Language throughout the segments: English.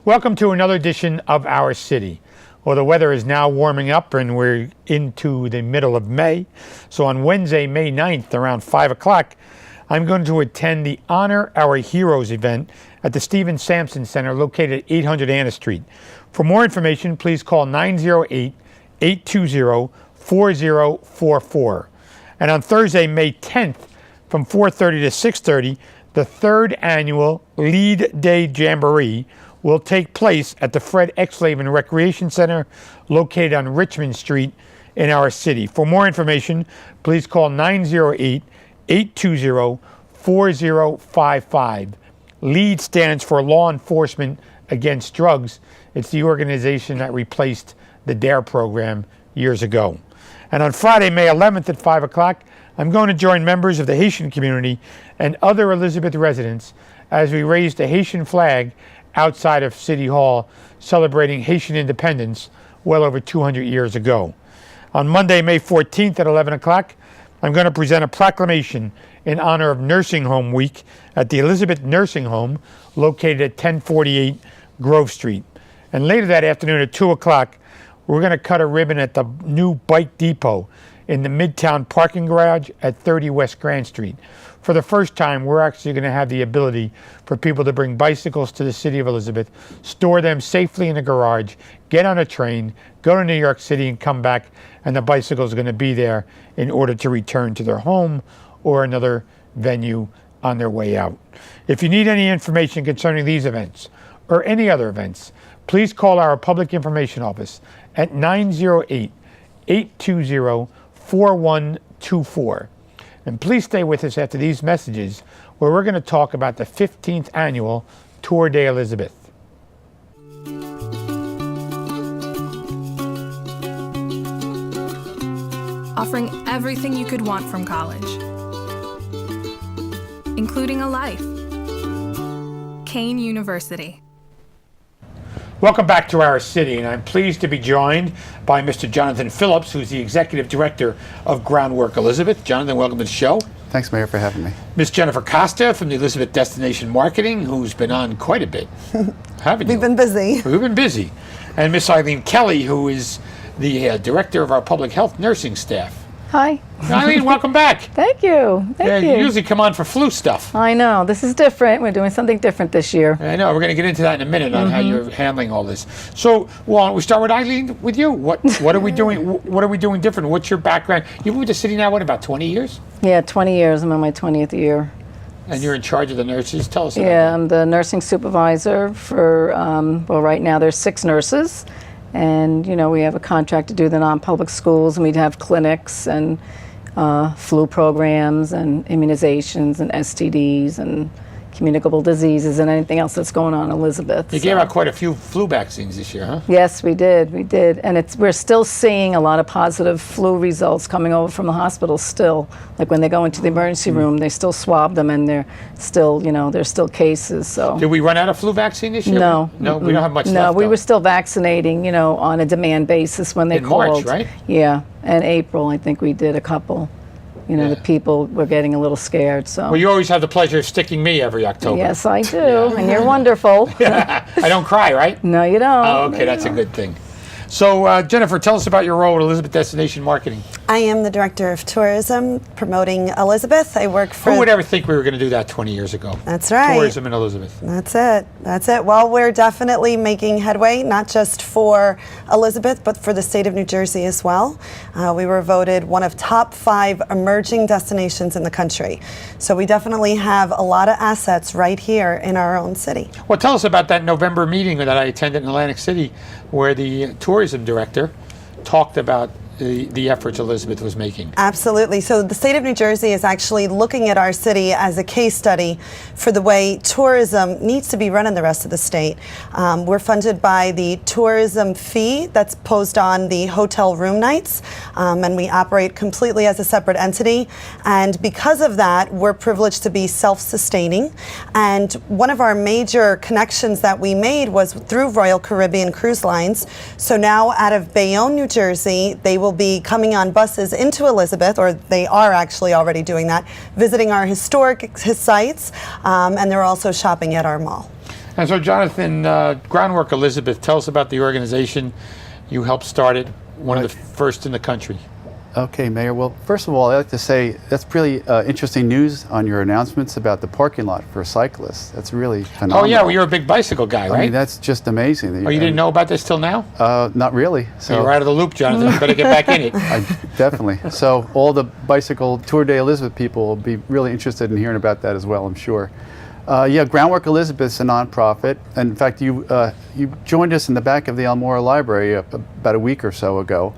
Welcome to another edition of Our City. Well, the weather is now warming up and we're into the middle of May. So on Wednesday, May 9th, around 5 o'clock, I'm going to attend the Honor Our Heroes event at the Stephen Sampson Center located at 800 Anna Street. For more information, please call 908-820-4044. And on Thursday, May 10th, from 4:30 to 6:30, the third annual Lead Day Jamboree will take place at the Fred Exlaven Recreation Center located on Richmond Street in our city. For more information, please call 908-820-4055. LEAD stands for Law Enforcement Against Drugs. It's the organization that replaced the DARE program years ago. And on Friday, May 11th at 5 o'clock, I'm going to join members of the Haitian community and other Elizabeth residents as we raise the Haitian flag outside of City Hall, celebrating Haitian independence well over 200 years ago. On Monday, May 14th at 11 o'clock, I'm going to present a proclamation in honor of Nursing Home Week at the Elizabeth Nursing Home located at 1048 Grove Street. And later that afternoon at 2 o'clock, we're going to cut a ribbon at the new bike depot in the Midtown parking garage at 30 West Grand Street. For the first time, we're actually going to have the ability for people to bring bicycles to the city of Elizabeth, store them safely in a garage, get on a train, go to New York City and come back, and the bicycle is going to be there in order to return to their home or another venue on their way out. If you need any information concerning these events or any other events, please call our Public Information Office at 908-820-4124. And please stay with us after these messages, where we're going to talk about the 15th annual Tour de Elizabeth. Offering everything you could want from college, including a life. Kane University. Welcome back to our city, and I'm pleased to be joined by Mr. Jonathan Phillips, who's the Executive Director of Groundwork Elizabeth. Jonathan, welcome to the show. Thanks, Mayor, for having me. Miss Jennifer Costa from the Elizabeth Destination Marketing, who's been on quite a bit, haven't you? We've been busy. We've been busy. And Miss Eileen Kelly, who is the Director of our Public Health Nursing Staff. Hi. Eileen, welcome back. Thank you. Thank you. You usually come on for flu stuff. I know. This is different. We're doing something different this year. I know. We're going to get into that in a minute on how you're handling all this. So, well, we start with Eileen, with you. What are we doing? What are we doing different? What's your background? You've been with the city now, what, about 20 years? Yeah, 20 years. I'm on my 20th year. And you're in charge of the nurses. Tell us about Yeah, that. I'm the nursing supervisor for, well, right now there's 6 nurses. And, you know, we have a contract to do the non-public schools, and we'd have clinics and flu programs and immunizations and STDs and communicable diseases and anything else that's going on in Elizabeth. You gave out quite a few flu vaccines this year, huh? Yes, we did. And we're still seeing a lot of positive flu results coming over from the hospital still. Like when they go into the emergency room, they still swab them, and they're still, you know, there's still cases. So did we run out of flu vaccine this year? No. No, we don't have much left. No, we though. were still vaccinating, you know, on a demand basis when they called. March, right? Yeah, and April, I think we did a couple. You know, the people were getting a little scared, so. Well, you always have the pleasure of sticking me every October. Yes, I do, and you're wonderful. I don't cry, right? No, you don't. Oh, okay, that's a good thing. So, Jennifer, tell us about your role at Elizabeth Destination Marketing. I am the Director of Tourism, promoting Elizabeth. I work for... Who would ever think we were going to do that 20 years ago? That's right. Tourism in Elizabeth. That's it. That's it. Well, we're definitely making headway, not just for Elizabeth, but for the state of New Jersey as well. We were voted one of top 5 emerging destinations in the country. So we definitely have a lot of assets right here in our own city. Well, tell us about that November meeting that I attended in Atlantic City, where the tourism director talked about the efforts Elizabeth was making. Absolutely. So the state of New Jersey is actually looking at our city as a case study for the way tourism needs to be run in the rest of the state. We're funded by the tourism fee that's posed on the hotel room nights, and we operate completely as a separate entity. And because of that, we're privileged to be self-sustaining. And one of our major connections that we made was through Royal Caribbean Cruise Lines. So now out of Bayonne, New Jersey, they will be coming on buses into Elizabeth, or they are actually already doing that, visiting our historic sites, and they're also shopping at our mall. And so, Jonathan, Groundwork Elizabeth, tell us about the organization. You helped start it, one of the first in the country. Okay, Mayor. Well, first of all, I'd like to say that's really interesting news on your announcements about the parking lot for cyclists. That's really phenomenal. Oh, yeah, well, you're a big bicycle guy, right? I mean, that's just amazing. Oh, you didn't know about this till now? Not really. So you're out of the loop, Jonathan. You better get back in it. Definitely. So all the bicycle Tour de Elizabeth people will be really interested in hearing about that as well, I'm sure. Yeah, Groundwork Elizabeth is a nonprofit. And in fact, you joined us in the back of the Elmora Library about a week or so ago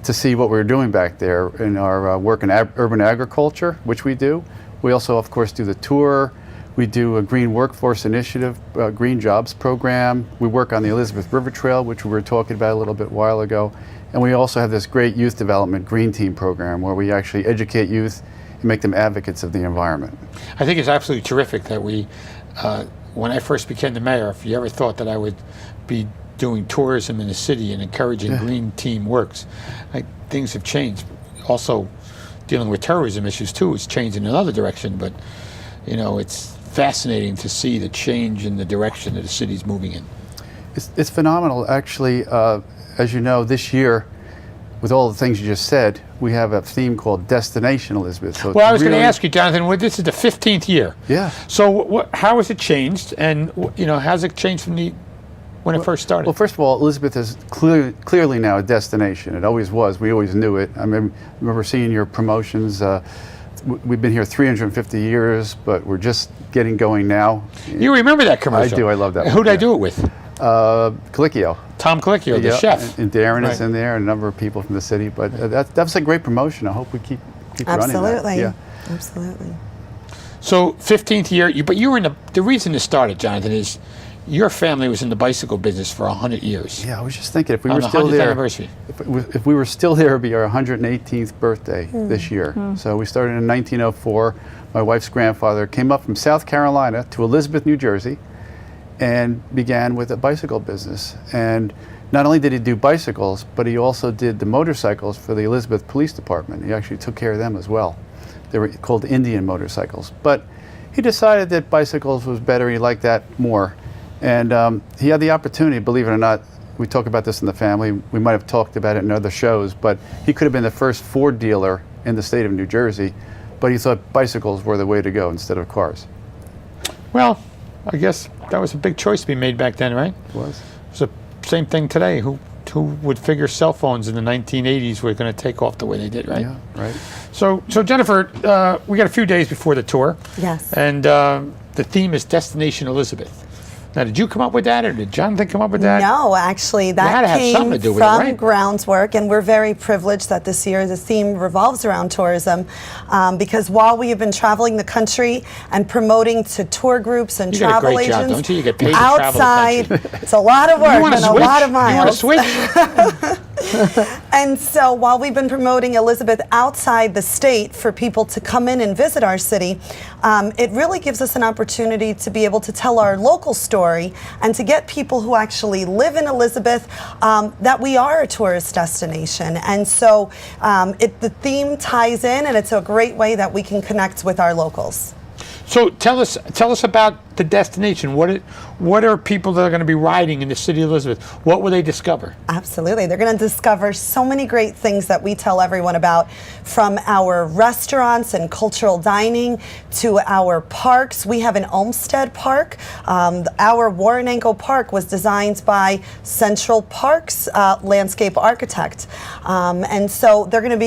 to see what we were doing back there in our work in urban agriculture, which we do. We also, of course, do the tour. We do a green workforce initiative, green jobs program. We work on the Elizabeth River Trail, which we were talking about a little bit while ago. And we also have this great youth development green team program where we actually educate youth and make them advocates of the environment. I think it's absolutely terrific that we, when I first became the mayor, if you ever thought that I would be doing tourism in the city and encouraging green team works, things have changed. Also, dealing with terrorism issues too, it's changed in another direction, but you know, it's fascinating to see the change in the direction that the city's moving in. It's phenomenal, actually. As you know, this year, with all the things you just said, we have a theme called Destination Elizabeth. So well, I was going to ask you, Jonathan, this is the 15th year. Yeah. So how has it changed, and you know, has it changed from when it first started? Well, first of all, Elizabeth is clearly now a destination. It always was. We always knew it. I remember seeing your promotions. We've been here 350 years, but we're just getting going now. You remember that commercial? I do. I love that. Who'd I do it with? Colicchio. Tom Colicchio, the chef. And Darren is in there, and a number of people from the city. But that was a great promotion. I hope we keep running that. Absolutely. Yeah. Absolutely. So 15th year, but you were in the reason it started, Jonathan, is your family was in the bicycle business for 100 years. Yeah, I was just thinking if we on were still the 100th there, anniversary. if we were still there, it would be our 118th birthday this year. So we started in 1904. My wife's grandfather came up from South Carolina to Elizabeth, New Jersey, and began with a bicycle business. And not only did he do bicycles, but he also did the motorcycles for the Elizabeth Police Department. He actually took care of them as well. They were called Indian motorcycles. But he decided that bicycles was better. He liked that more. And he had the opportunity, believe it or not, we talk about this in the family, we might have talked about it in other shows, but he could have been the first Ford dealer in the state of New Jersey, but he thought bicycles were the way to go instead of cars. Well, I guess that was a big choice to be made back then, right? It was. It's the same thing today. Who would figure cell phones in the 1980s were going to take off the way they did, right? Yeah, right. So Jennifer, we got a few days before the tour. Yes. And the theme is Destination Elizabeth. Now, did you come up with that, or did Jonathan come up with that? No, actually, that had to have came something to do with it, from right? Groundwork, and we're very privileged that this year the theme revolves around tourism, because while we have been traveling the country and promoting to tour groups and You got a travel great job, agents, don't you? You get paid to travel the outside, country. it's a lot of work You want and to a switch? lot of You want miles. to switch? And so while we've been promoting Elizabeth outside the state for people to come in and visit our city, it really gives us an opportunity to be able to tell our local story and to get people who actually live in Elizabeth that we are a tourist destination. And so the theme ties in, and it's a great way that we can connect with our locals. So tell us about the destination. What are people that are going to be riding in the city of Elizabeth? What will they discover? Absolutely. They're going to discover so many great things that we tell everyone about, from our restaurants and cultural dining to our parks. We have an Olmsted Park. Our Warren Angle Park was designed by Central Park's landscape architect. And so they're going to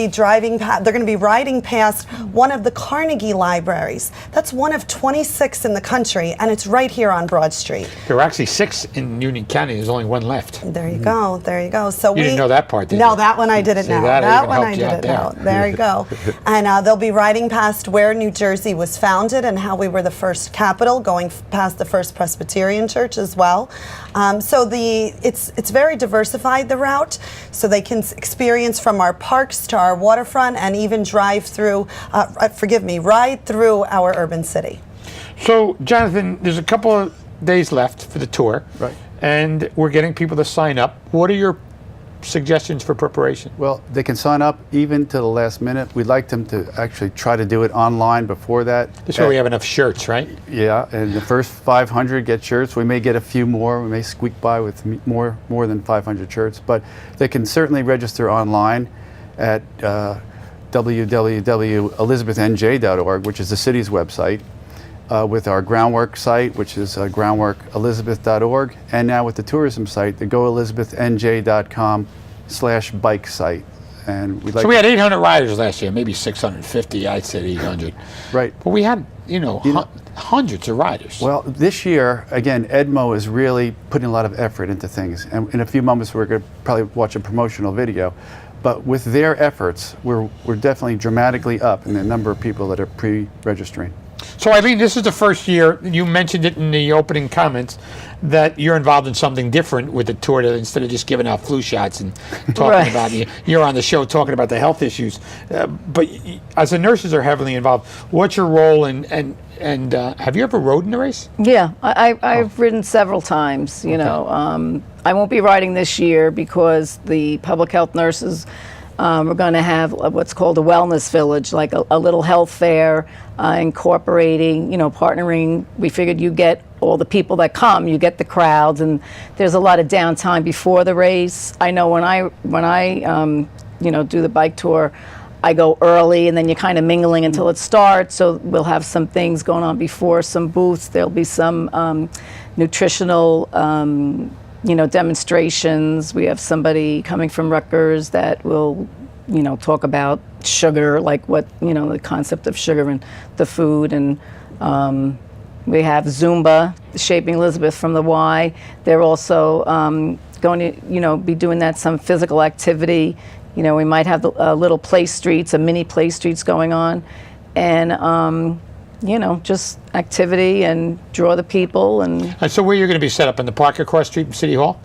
be riding past one of the Carnegie libraries. That's one of 26 in the country, and it's right here on Broad Street. There are actually 6 in Union County. There's only 1 left. There you go. There you go. So You didn't know that part, did you? No, that one I didn't See, know. that That even one I helped you out didn't know. there. There you go. And they'll be riding past where New Jersey was founded and how we were the first capital, going past the first Presbyterian church as well. So it's very diversified, the route, so they can experience from our parks to our waterfront and even ride through our urban city. So, Jonathan, there's a couple of days left for the tour. Right. And we're getting people to sign up. What are your suggestions for preparation? Well, they can sign up even to the last minute. We'd like them to actually try to do it online before that. This way we have enough shirts, right? Yeah, and the first 500 get shirts. We may get a few more. We may squeak by with more than 500 shirts, but they can certainly register online at www.elizabethnj.org, which is the city's website, with our Groundwork site, which is groundworkelizabeth.org, and now with the tourism site, the goelizabethnj.com/bike site. And we'd like So we had 800 riders last year, maybe 650. I said 800. Right. But we had, hundreds of riders. Well, this year, again, Edmo is really putting a lot of effort into things. And in a few moments, we're going to probably watch a promotional video. But with their efforts, we're definitely dramatically up in the number of people that are pre-registering. So Eileen, this is the first year, you mentioned it in the opening comments, that you're involved in something different with the tour, that instead of just giving out flu shots and talking about you're on the show talking about the health issues. But as the nurses are heavily involved, what's your role and have you ever rode in the race? Yeah, I've ridden several times. I won't be riding this year because the public health nurses we're going to have what's called a wellness village, like a little health fair, incorporating, partnering. We figured you get all the people that come, you get the crowds, and there's a lot of downtime before the race. I know when I do the bike tour, I go early, and then you're kind of mingling until it starts. So we'll have some things going on before, some booths. There'll be some nutritional demonstrations. We have somebody coming from Rutgers that will, talk about sugar, like what, the concept of sugar in the food. And we have Zumba, Shaping Elizabeth from the Y. They're also going to, be doing that, some physical activity. We might have little play streets, mini play streets going on. And, just activity and draw the people. And so where you're going to be set up in the park across the street from City Hall?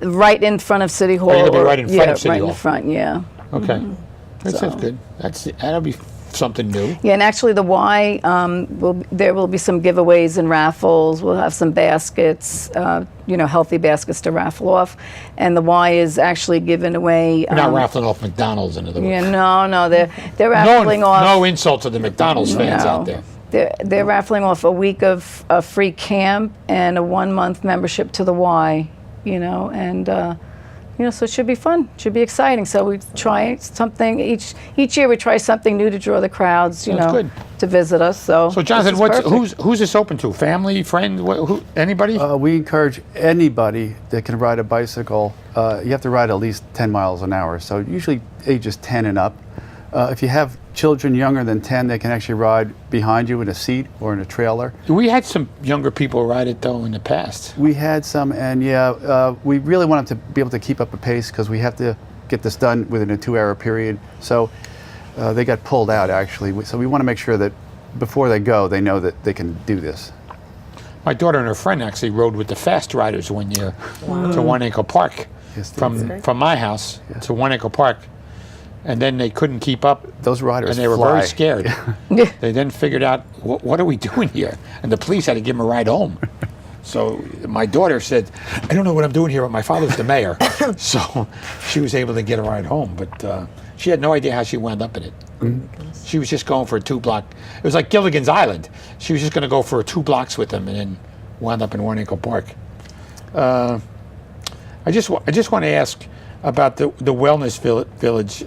Right in front of City Hall. Oh, you're going to be right in front of City Hall? Right in front, yeah. Okay. That sounds good. That'll be something new. Yeah, and actually the Y, there will be some giveaways and raffles. We'll have some baskets, healthy baskets to raffle off. And the Y is actually giving away... You're not raffling off McDonald's, in other words. Yeah, no, they're raffling off... No insult to the McDonald's fans out there. They're raffling off a week of free camp and a 1-month membership to the Y, and so it should be fun, should be exciting. So we try something each year. We try something new to draw the crowds, to visit us. So Jonathan, who's this open to? Family, friend, anybody? We encourage anybody that can ride a bicycle. You have to ride at least 10 miles an hour, so usually ages 10 and up. If you have children younger than 10, they can actually ride behind you in a seat or in a trailer. We had some younger people ride it, though, in the past. We had some, and we really want them to be able to keep up a pace because we have to get this done within a 2-hour period. So they got pulled out, actually. So we want to make sure that before they go, they know that they can do this. My daughter and her friend actually rode with the fast riders one year to One Acre Park from my house to One Acre Park. And then they couldn't keep up. Those riders and they were very scared. They then figured out, what are we doing here? And the police had to give them a ride home. So my daughter said, I don't know what I'm doing here, but my father's the mayor. So she was able to get a ride home, but she had no idea how she wound up in it. She was just going for a 2-block. It was like Gilligan's Island. She was just going to go for 2 blocks with them and then wound up in One Acre Park. I just want to ask about the wellness village,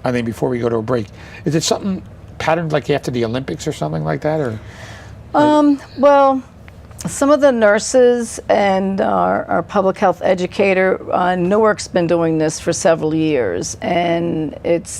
I think, before we go to a break. Is it something patterned like after the Olympics or something like that? Or well, some of the nurses and our public health educator, Newark's been doing this for several years, and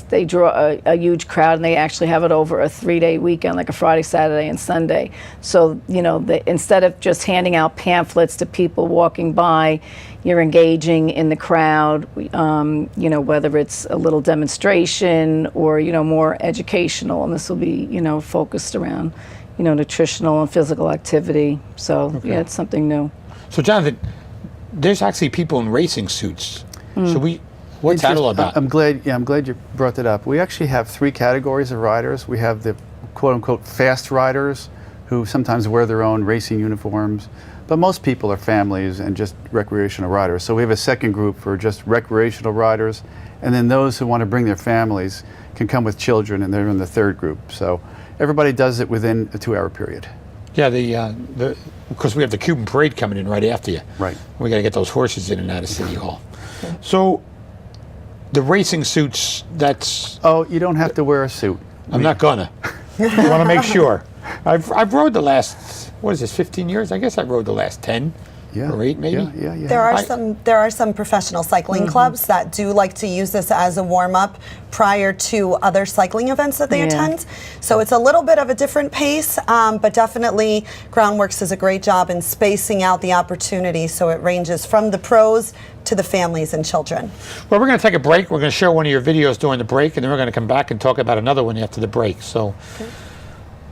they draw a huge crowd, and they actually have it over a 3-day weekend, like a Friday, Saturday, and Sunday. So, instead of just handing out pamphlets to people walking by, you're engaging in the crowd, whether it's a little demonstration or, more educational, and this will be, focused around, nutritional and physical activity. So, yeah, it's something new. So, Jonathan, there's actually people in racing suits. So what's that all about? I'm glad you brought that up. We actually have 3 categories of riders. We have the quote-unquote fast riders who sometimes wear their own racing uniforms, but most people are families and just recreational riders. So we have a second group for just recreational riders, and then those who want to bring their families can come with children, and they're in the third group. So everybody does it within a 2-hour period. Yeah, because we have the Cuban parade coming in right after you. Right. We got to get those horses in and out of City Hall. So the racing suits, that's... Oh, you don't have to wear a suit. I'm not gonna. I want to make sure. I've rode the last, what is this, 15 years? I guess I rode the last 10 or 8 maybe. Yeah. There are some professional cycling clubs that do like to use this as a warm-up prior to other cycling events that they attend. So it's a little bit of a different pace, but definitely Groundworks does a great job in spacing out the opportunity, so it ranges from the pros to the families and children. Well, we're going to take a break. We're going to show one of your videos during the break, and then we're going to come back and talk about another one after the break. So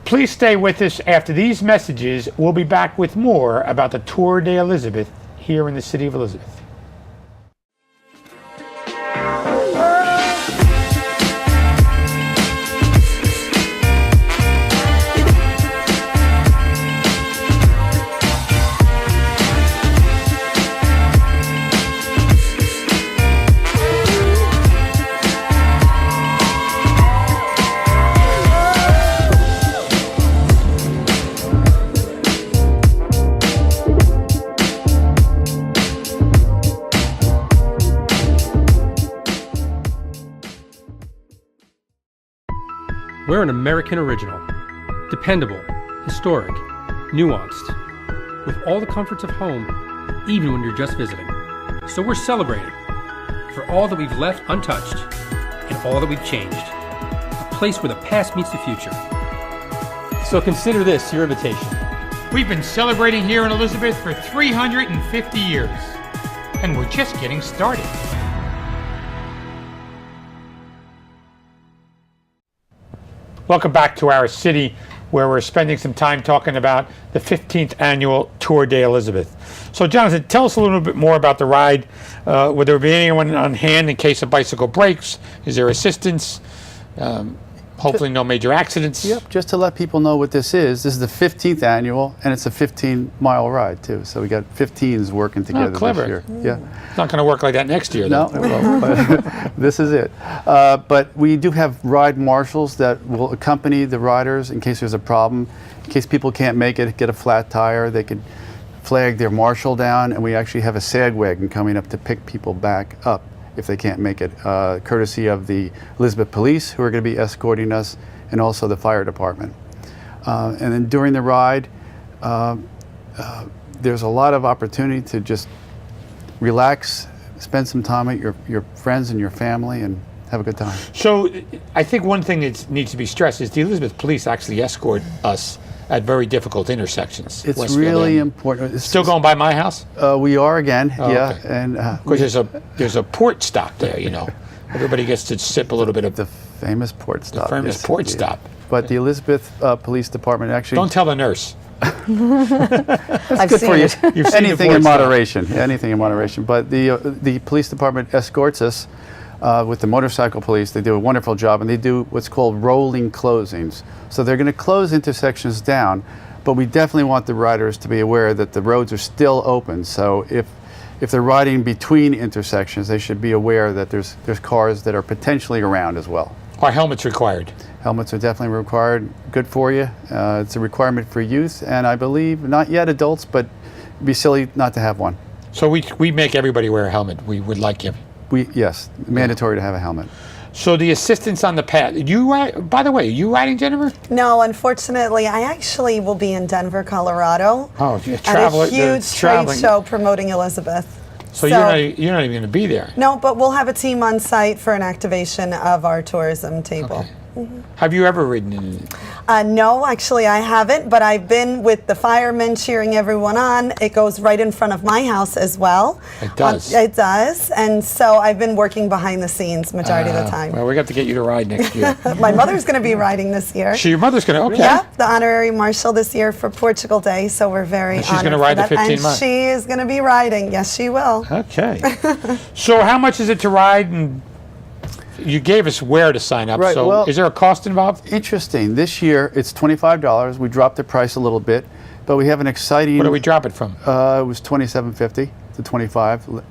please stay with us. After these messages, we'll be back with more about the Tour de Elizabeth here in the city of Elizabeth. We're an American original, dependable, historic, nuanced, with all the comforts of home, even when you're just visiting. So we're celebrating for all that we've left untouched and all that we've changed. A place where the past meets the future. So consider this your invitation. We've been celebrating here in Elizabeth for 350 years, and we're just getting started. Welcome back to our city, where we're spending some time talking about the 15th annual Tour de Elizabeth. So Jonathan, tell us a little bit more about the ride. Would there be anyone on hand in case a bicycle breaks? Is there assistance? Hopefully no major accidents. Yep, just to let people know what this is the 15th annual, and it's a 15-mile ride too. So we got 15s working together clever. this year. Yeah. It's not going to work like that next year, No, though. it won't. But this is it. But we do have ride marshals that will accompany the riders in case there's a problem. In case people can't make it, get a flat tire, they could flag their marshal down, and we actually have a sag wagon coming up to pick people back up if they can't make it, courtesy of the Elizabeth Police, who are going to be escorting us, and also the fire department. And then during the ride, there's a lot of opportunity to just relax, spend some time with your friends and your family, and have a good time. So I think one thing that needs to be stressed is the Elizabeth Police actually escort us at very difficult intersections. It's Westfield really End. important. It's Still going by my house? We are again, yeah. Okay. And Because there's a port stop there, you know. Everybody gets to sip a little bit of the famous port stop. famous yes, port indeed. stop. But the Elizabeth Police Department actually... Don't tell the nurse. I've good seen for you. it. You've seen the Anything port in stop. moderation. Anything in moderation. But the police department escorts us with the motorcycle police. They do a wonderful job, and they do what's called rolling closings. So they're going to close intersections down, but we definitely want the riders to be aware that the roads are still open. So if they're riding between intersections, they should be aware that there's cars that are potentially around as well. Are helmets required? Helmets are definitely required. Good for you. It's a requirement for youth, and I believe not yet adults, but it'd be silly not to have one. So we make everybody wear a helmet. We would like you. Yes, mandatory to have a helmet. So the assistance on the path. By the way, are you riding, Jennifer? No, unfortunately, I actually will be in Denver, Colorado Oh, you at travel. a huge trade show promoting Elizabeth. So you're not even going to be there. No, but we'll have a team on site for an activation of our tourism table. Okay. Have you ever ridden in? No, actually I haven't, but I've been with the firemen cheering everyone on. It goes right in front of my house as well. It does. It does, and so I've been working behind the scenes majority of the time. Well, we got to get you to ride next year. My mother's going to be riding this year. So your mother's going to, okay. Yeah, the honorary marshal this year for Portugal Day, so we're very And she's honored gonna ride for the that. 15 And miles. she is going to be riding. Yes, she will. Okay. So how much is it to ride? And you gave us where to sign up. Right, So well- is there a cost involved? Interesting. This year it's $25. We dropped the price a little bit, but we have an exciting. Where do we drop it from? It was $27.50 to $25,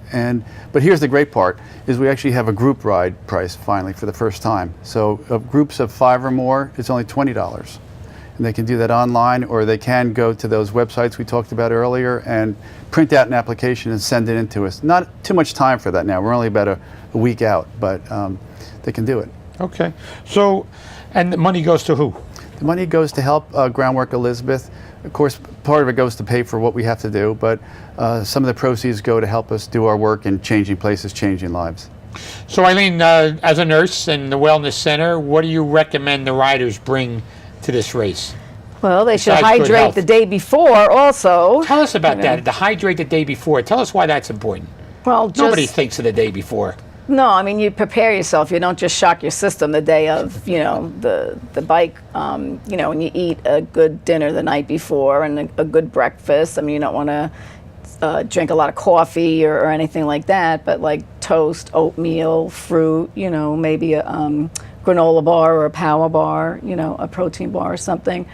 but here's the great part: is we actually have a group ride price finally for the first time. So groups of 5 or more, it's only $20, and they can do that online, or they can go to those websites we talked about earlier and print out an application and send it in to us. Not too much time for that now. We're only about a week out, but they can do it. Okay. So, and the money goes to who? The money goes to help Groundwork Elizabeth. Of course, part of it goes to pay for what we have to do, but some of the proceeds go to help us do our work in changing places, changing lives. So Eileen, as a nurse in the Wellness Center, what do you recommend the riders bring to this race? Well, they should Besides good hydrate health. the day before also. Tell us about that, to hydrate the day before. Tell us why that's important. Well, just, Nobody thinks of the day before. No, I mean, you prepare yourself. You don't just shock your system the day of, the bike. And you eat a good dinner the night before and a good breakfast. I mean, you don't want to drink a lot of coffee or anything like that, but like toast, oatmeal, fruit, maybe a granola bar or a power bar, a protein bar or something.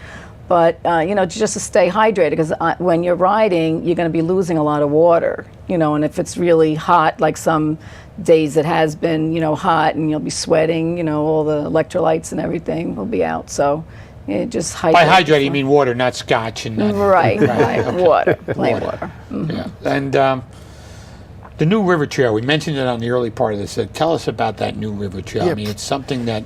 But, just to stay hydrated, because when you're riding, you're going to be losing a lot of water, and if it's really hot, like some days it has been, hot, and you'll be sweating, all the electrolytes and everything will be out. So just hydrate. By hydrate, you mean water, not scotch and not. Right, okay. water, plain water. Yeah. And the new river trail, we mentioned it on the early part of this. Tell us about that new river trail. I mean, it's something that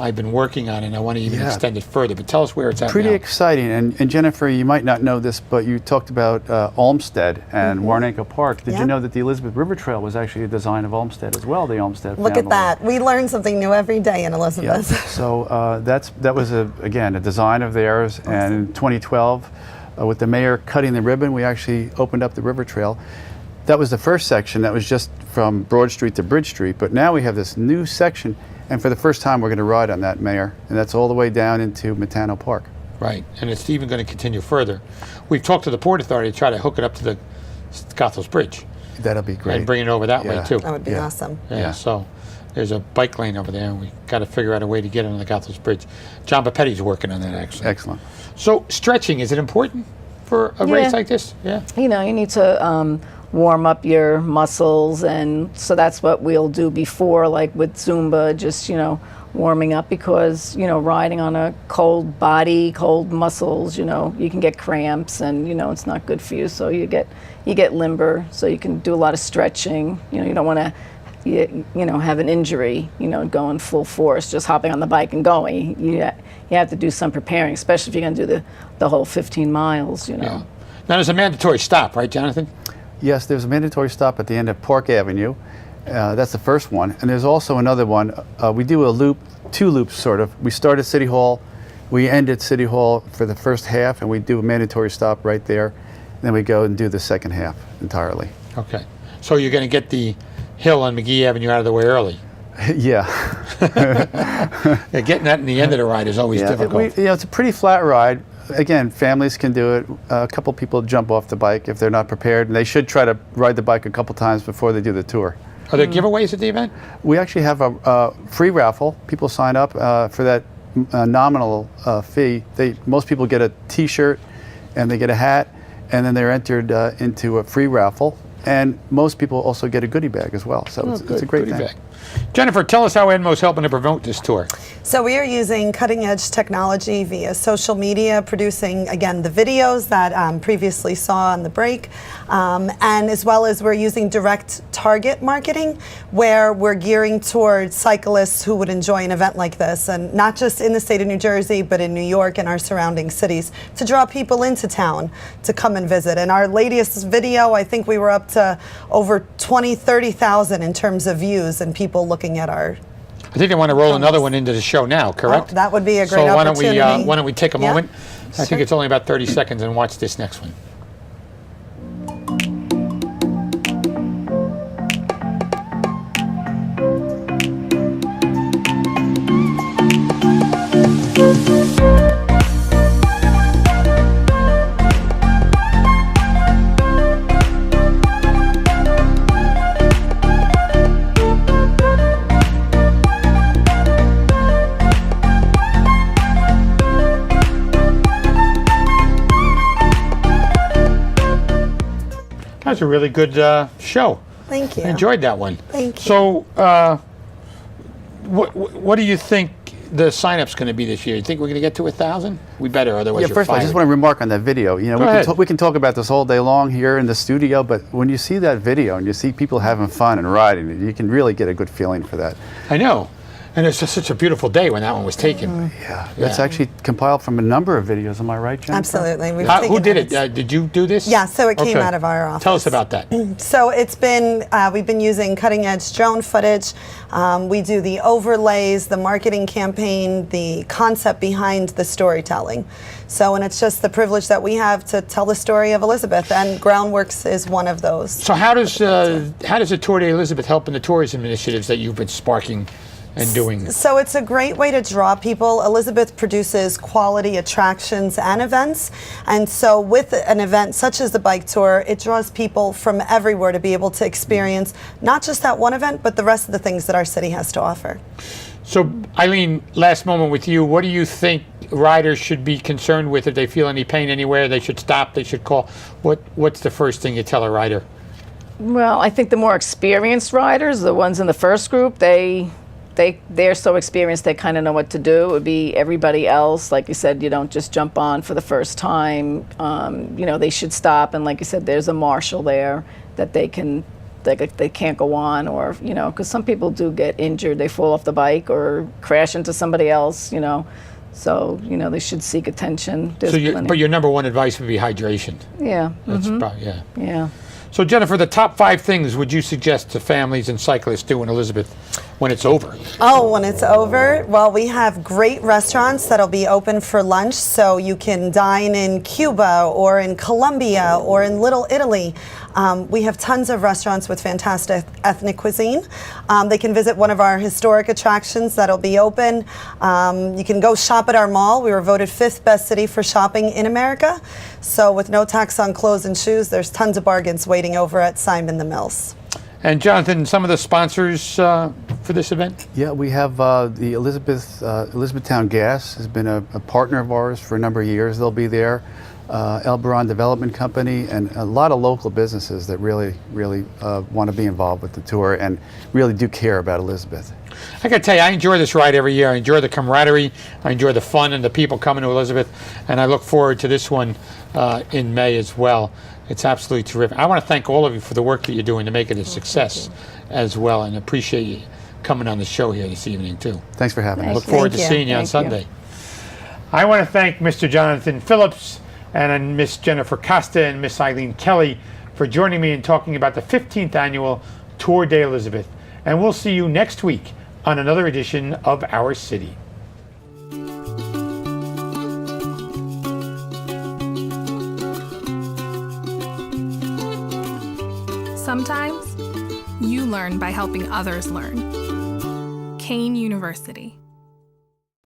I've been working on, and I want to even extend it further. But tell us where it's at Pretty now. exciting. And Jennifer, you might not know this, but you talked about Olmsted and Warnaco Park. Did you know that the Elizabeth River Trail was actually a design of Olmsted as well, the Olmsted Look family? at that. We learn something new every day in Yeah. Elizabeth. So that was, again, a design of theirs. Awesome. And in 2012, with the mayor cutting the ribbon, we actually opened up the river trail. That was the first section. That was just from Broad Street to Bridge Street. But now we have this new section. And for the first time, we're going to ride on that, Mayor. And that's all the way down into Matano Park. Right. And it's even going to continue further. We've talked to the Port Authority to try to hook it up to the Goethals Bridge. That'll be great. And bring it over that way, too. That would be awesome. Yeah. So there's a bike lane over there, and we got to figure out a way to get it on the Goethals Bridge. John Papetti's working on that, actually. Excellent. So stretching, is it important for a race like this? Yeah. You need to warm up your muscles, and so that's what we'll do before, like with Zumba, just warming up, because riding on a cold body, cold muscles, you can get cramps, and it's not good for you. So you get limber, so you can do a lot of stretching. You don't want to have an injury, going full force, just hopping on the bike and going. You have to do some preparing, especially if you're going to do the whole 15 miles. Yeah. Now there's a mandatory stop, right, Jonathan? Yes, there's a mandatory stop at the end of Park Avenue. That's the first one. And there's also another one. We do a loop, 2 loops sort of. We start at City Hall, we end at City Hall for the first half, and we do a mandatory stop right there. Then we go and do the second half entirely. Okay. So you're going to get the hill on McGee Avenue out of the way early. Yeah. Getting that in the end of the ride is always difficult. It's a pretty flat ride. Again, families can do it. A couple people jump off the bike if they're not prepared, and they should try to ride the bike a couple times before they do the tour. Are there giveaways at the event? We actually have a free raffle. People sign up for that nominal fee. Most people get a T-shirt and they get a hat, and then they're entered into a free raffle. And most people also get a goodie bag as well. So it's a great goodie thing. bag. Jennifer, tell us how Edmo's helping to promote this tour. So we are using cutting-edge technology via social media, producing, again, the videos that previously saw on the break, and as well as we're using direct target marketing, where we're gearing towards cyclists who would enjoy an event like this, and not just in the state of New Jersey, but in New York and our surrounding cities, to draw people into town to come and visit. And our latest video, I think we were up to over 30,000 in terms of views and people looking at our. I think they want to roll another one into the show now, correct? Oh, that would be a great opportunity. opportunity. So why don't we take a moment? Sure. I think it's only about 30 seconds, and watch this next one. That was a really good show. Thank you. I enjoyed that one. Thank you. So, what do you think the sign-up's going to be this year? You think we're going to get to 1,000? We better, otherwise Yeah, you're first of all, I just fired. want to remark on that video. You know, Go ahead. we can talk about this all day long here in the studio, but when you see that video and you see people having fun and riding, you can really get a good feeling for that. I know. And it's just such a beautiful day when that one was taken. Yeah, that's actually compiled from a absolutely of videos. Am I right, Jennifer? Absolutely. We've Who taken did notes. it? Did you do this? Yeah, so it came Okay. out of our office. Tell us about that. So it's been, we've been using cutting edge drone footage. We do the overlays, the marketing campaign, the concept behind the storytelling. So, and it's just the privilege that we have to tell the story of Elizabeth, and Groundworks is one of those. So how does the Tour de Elizabeth help in the tourism initiatives that you've been sparking and doing? So it's a great way to draw people. Elizabeth produces quality attractions and events. And so with an event such as the bike tour, it draws people from everywhere to be able to experience not just that one event, but the rest of the things that our city has to offer. So Eileen, last moment with you. What do you think riders should be concerned with if they feel any pain anywhere? They should stop, they should call. What's the first thing you tell a rider? Well, I think the more experienced riders, the ones in the first group, they're so experienced they kind of know what to do. It would be everybody else, like you said, you don't just jump on for the first time. You know, they should stop, and like you said, there's a marshal there that they can't go on, or you know, because some people do get injured, they fall off the bike or crash into somebody else. You know, so you know they should seek attention. There's plenty. But your number one advice would be hydration. Yeah. That's probably, yeah. Yeah. So Jennifer, the top 5 things would you suggest to families and cyclists do in Elizabeth when it's over? Oh, when it's over, well, we have great restaurants that'll be open for lunch, so you can dine in Cuba or in Colombia or in Little Italy. We have tons of restaurants with fantastic ethnic cuisine. They can visit one of our historic attractions that'll be open. You can go shop at our mall. We were voted 5th best city for shopping in America. So with no tax on clothes and shoes, there's tons of bargains waiting over at Simon the Mills. And Jonathan, some of the sponsors for this event? Yeah, we have the Elizabethtown Gas has been a partner of ours for a number of years. They'll be there. Elberon Development Company, and a lot of local businesses that really want to be involved with the tour and really do care about Elizabeth. I got to tell you, I enjoy this ride every year. I enjoy the camaraderie. I enjoy the fun and the people coming to Elizabeth. And I look forward to this one in May as well. It's absolutely terrific. I want to thank all of you for the work that you're doing to make it a success as well, and appreciate you coming on the show here this evening too. Thanks for having us. Look forward to Thank you. seeing you on Thank you. Sunday. I want to thank Mr. Jonathan Phillips and Miss Jennifer Costa and Miss Eileen Kelly for joining me and talking about the 15th annual Tour de Elizabeth. And we'll see you next week on another edition of Our City. Sometimes you learn by helping others learn. Kane University.